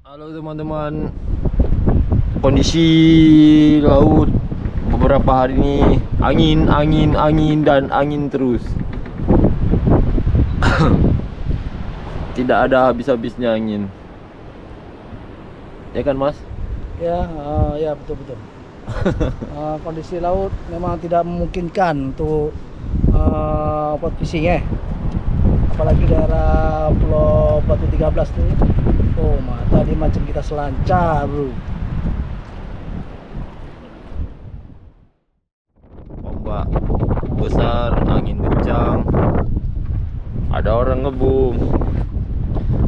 Halo teman-teman, kondisi laut beberapa hari ini angin dan angin terus. Tidak ada habis-habisnya angin. Ya kan Mas? Ya, ya betul. Kondisi laut memang tidak memungkinkan untuk buat fishing ya. Apalagi daerah Pulau Batu 13 tuh. Oh, tadi macam kita selancar, bro. Ombak besar, angin kencang. Ada orang ngebom.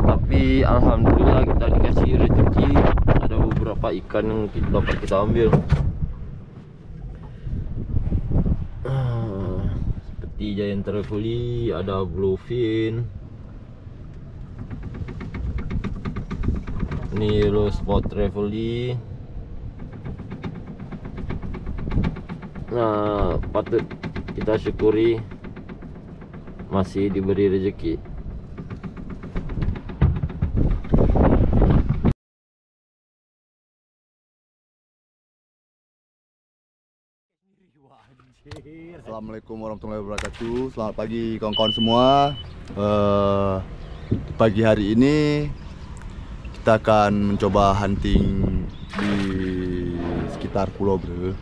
Tapi alhamdulillah kita dikasih rezeki. Ada beberapa ikan yang dapat kita ambil. Seperti giant trevally, ada bluefin. Ini low spot trevally. Nah, patut kita syukuri masih diberi rezeki. Assalamualaikum warahmatullahi wabarakatuh. Selamat pagi kawan-kawan semua. Pagi hari ini kita akan mencoba hunting di sekitar Pulau Bre.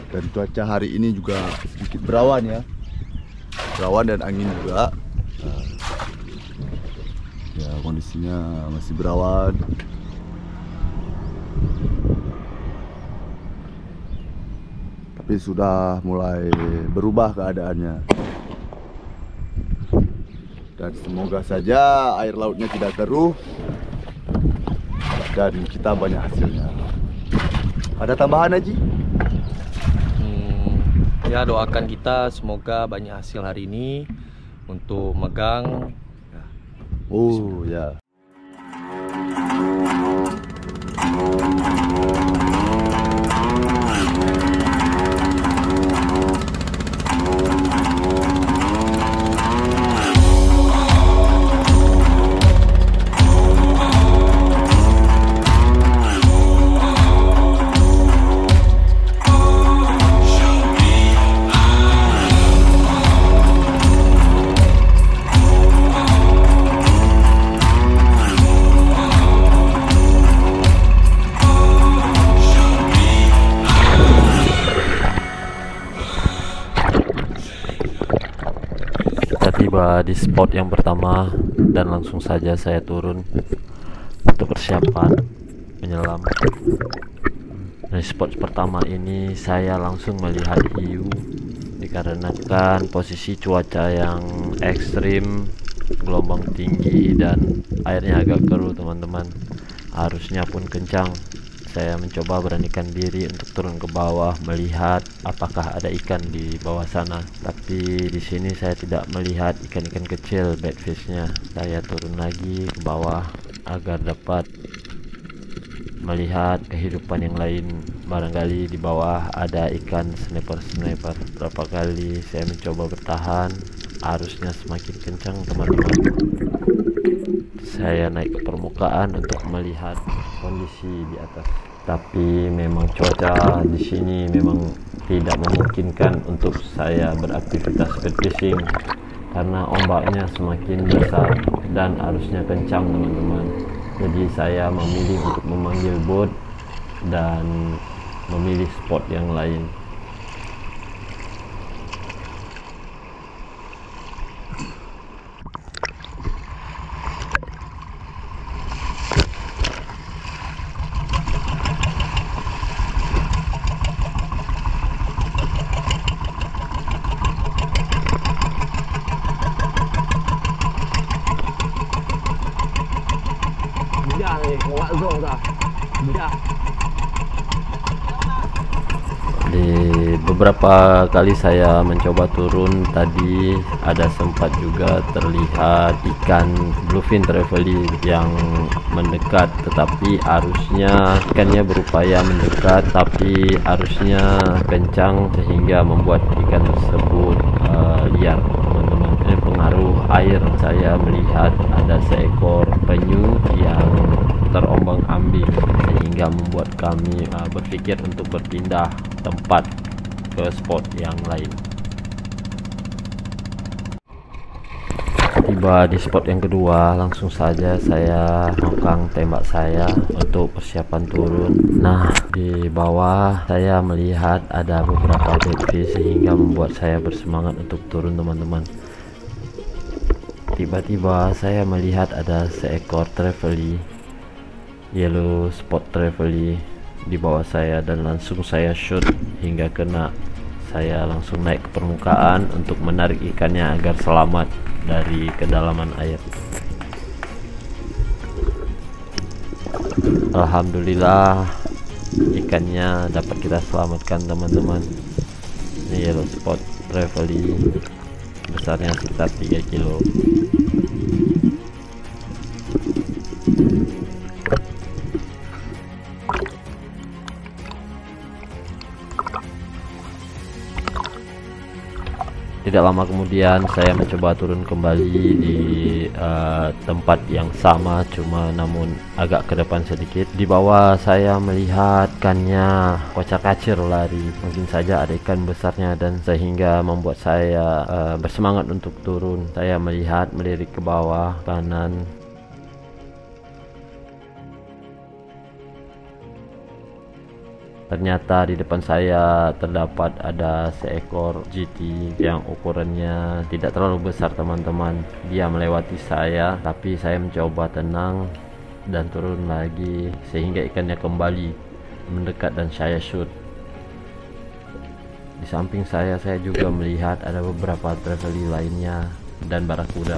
Dan cuaca hari ini juga sedikit berawan ya. Berawan dan angin juga. Ya, kondisinya masih berawan. Tapi sudah mulai berubah keadaannya. Dan semoga saja air lautnya tidak keruh dan kita banyak hasilnya. Ada tambahan Haji? Ya, doakan kita semoga banyak hasil hari ini untuk megang. Oh ya. Tiba di spot yang pertama dan langsung saja saya turun untuk persiapan menyelam. Di spot pertama ini saya langsung melihat hiu dikarenakan posisi cuaca yang ekstrim, gelombang tinggi dan airnya agak keruh teman-teman. Arusnya pun kencang. Saya mencoba beranikan diri untuk turun ke bawah melihat apakah ada ikan di bawah sana. Tapi di sini saya tidak melihat ikan-ikan kecil, batfishnya. Saya turun lagi ke bawah agar dapat melihat kehidupan yang lain. Barangkali di bawah ada ikan sniper. Berapa kali saya mencoba bertahan, arusnya semakin kencang teman-teman. Saya naik ke permukaan untuk melihat kondisi di atas. Tapi memang cuaca di sini memang tidak memungkinkan untuk saya beraktivitas speedfishing karena ombaknya semakin besar dan arusnya kencang teman-teman. Jadi saya memilih untuk memanggil boat dan memilih spot yang lain. Di beberapa kali saya mencoba turun tadi ada sempat juga terlihat ikan bluefin trevally yang mendekat, tetapi arusnya ikannya berupaya mendekat tapi arusnya kencang sehingga membuat ikan tersebut liar teman-teman. Ini pengaruh air. Saya melihat ada seekor penyu yang sehingga membuat kami berpikir untuk berpindah tempat ke spot yang lain. Tiba di spot yang kedua, langsung saja saya nongkrong tembak saya untuk persiapan turun. Nah, di bawah saya melihat ada beberapa deadfish sehingga membuat saya bersemangat untuk turun, teman-teman. Tiba-tiba saya melihat ada seekor trevally, yellow spot trevally di bawah saya, dan langsung saya shoot hingga kena. Saya langsung naik ke permukaan untuk menarik ikannya agar selamat dari kedalaman air. Alhamdulillah ikannya dapat kita selamatkan, teman-teman. Ini yellow spot trevally, besarnya sekitar 3 kilo. Tidak lama kemudian saya mencoba turun kembali di tempat yang sama, namun agak ke depan sedikit. Di bawah saya melihat ikannya kocar-kacir lari. Mungkin saja ada ikan besarnya, dan sehingga membuat saya bersemangat untuk turun. Saya melirik ke bawah kanan. Ternyata di depan saya terdapat ada seekor GT yang ukurannya tidak terlalu besar, teman-teman. Dia melewati saya, tapi saya mencoba tenang dan turun lagi sehingga ikannya kembali mendekat dan saya shoot. Di samping saya juga melihat ada beberapa trevally lainnya dan barakuda.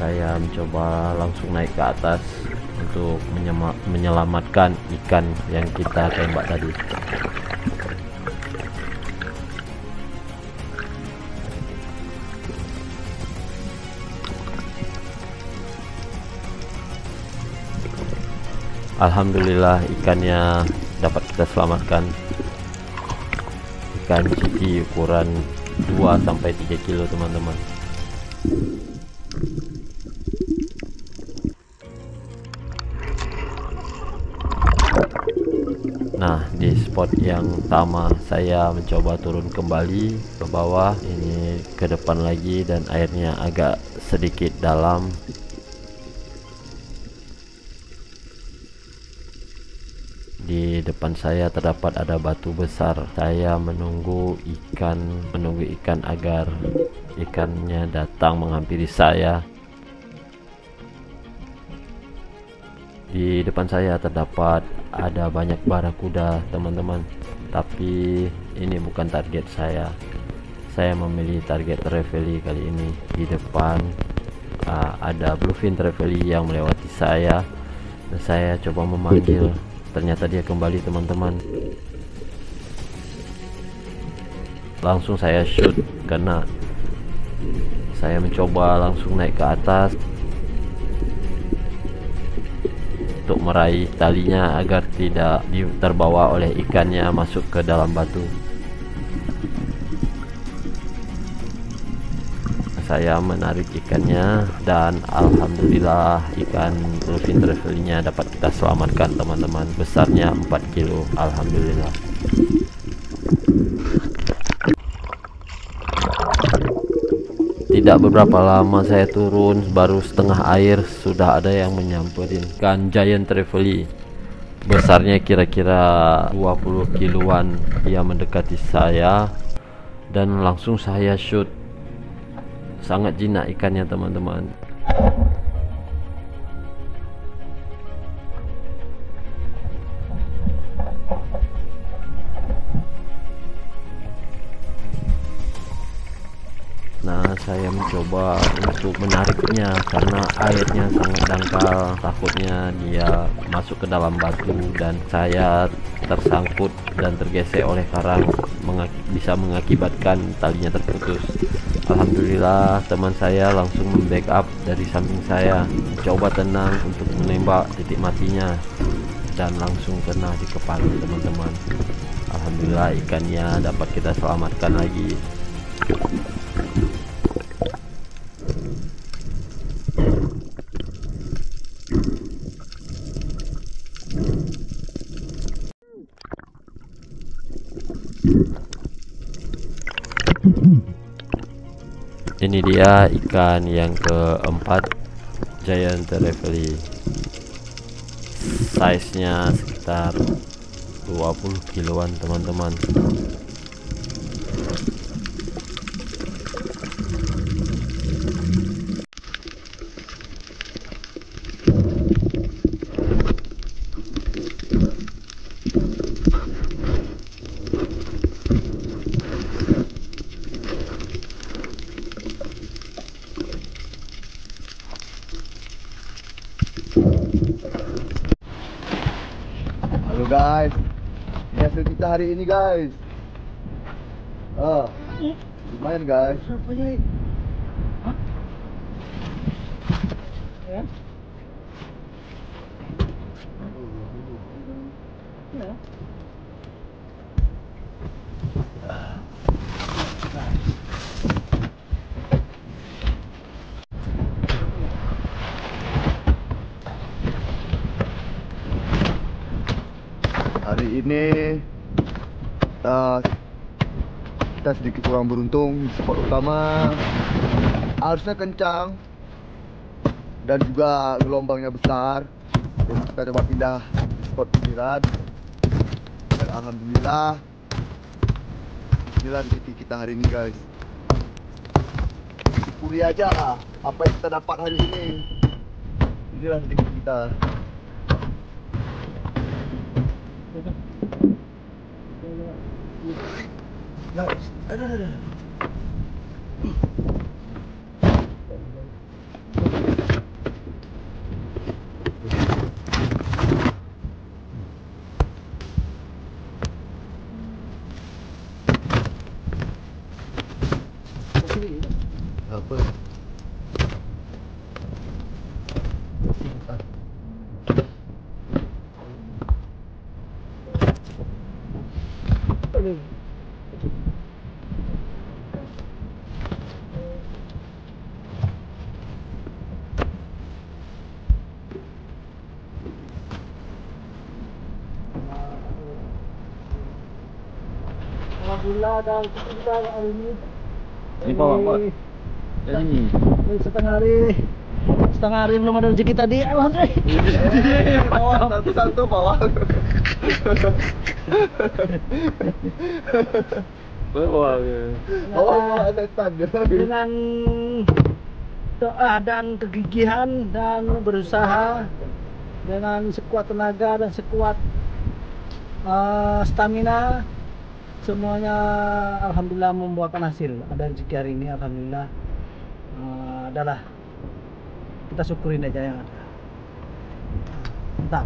Saya mencoba langsung naik ke atas untuk menyelamatkan ikan yang kita tembak tadi. Alhamdulillah ikannya dapat kita selamatkan. Ikan GT ukuran 2-3 kilo, teman-teman. Nah, di spot yang sama saya mencoba turun kembali ke bawah, ini ke depan lagi, dan airnya agak sedikit dalam. Di depan saya terdapat ada batu besar. Saya menunggu ikan agar ikannya datang menghampiri saya. Di depan saya terdapat ada banyak barakuda, teman-teman, tapi ini bukan target saya. Saya memilih target trevally kali ini. Di depan ada bluefin trevally yang melewati saya, dan saya coba memanggil. Ternyata dia kembali, teman-teman. Langsung saya shoot karena saya mencoba langsung naik ke atas untuk meraih talinya agar tidak terbawa oleh ikannya masuk ke dalam batu. Saya menarik ikannya dan alhamdulillah ikan bluefin trevally-nya dapat kita selamatkan, teman-teman. Besarnya 4 kilo, alhamdulillah. Tidak beberapa lama saya turun, baru setengah air sudah ada yang menyamperin ikan giant trevally. Besarnya kira-kira 20 kiloan. Dia mendekati saya dan langsung saya shoot. Sangat jinak ikannya, teman-teman. Nah, saya mencoba untuk menariknya karena airnya sangat dangkal. Takutnya dia masuk ke dalam batu dan saya tersangkut dan tergesek oleh karang, bisa mengakibatkan talinya terputus. Alhamdulillah teman saya langsung membackup dari samping saya, coba tenang untuk menembak titik matinya dan langsung kena di kepala, teman-teman. Alhamdulillah ikannya dapat kita selamatkan lagi. Ini dia ikan yang keempat, giant trevally. Size-nya sekitar 20 kiloan teman-teman. Halo guys, ini hasil kita hari ini guys. Lumayan guys. Hari ini kita sedikit kurang beruntung. Spot utama arusnya kencang dan juga gelombangnya besar. Jadi kita coba pindah spot pinggiran. Dan alhamdulillah inilah rezeki kita hari ini guys. Syukuri aja apa yang kita dapat hari ini. Inilah rezeki kita. Aduh. Apa? Alhamdulillah dan kita hari ini. Ini Pak. Jadi Ini setengah hari belum ada rezeki tadi. Alhamdulillah. bawah satu-satu bawah. Bawah ada tanda. Dengan doa dan kegigihan dan berusaha dengan sekuat tenaga dan sekuat stamina, semuanya alhamdulillah membuahkan hasil. Ada rezeki hari ini alhamdulillah. Adalah kita syukurin aja yang ada. Mantap.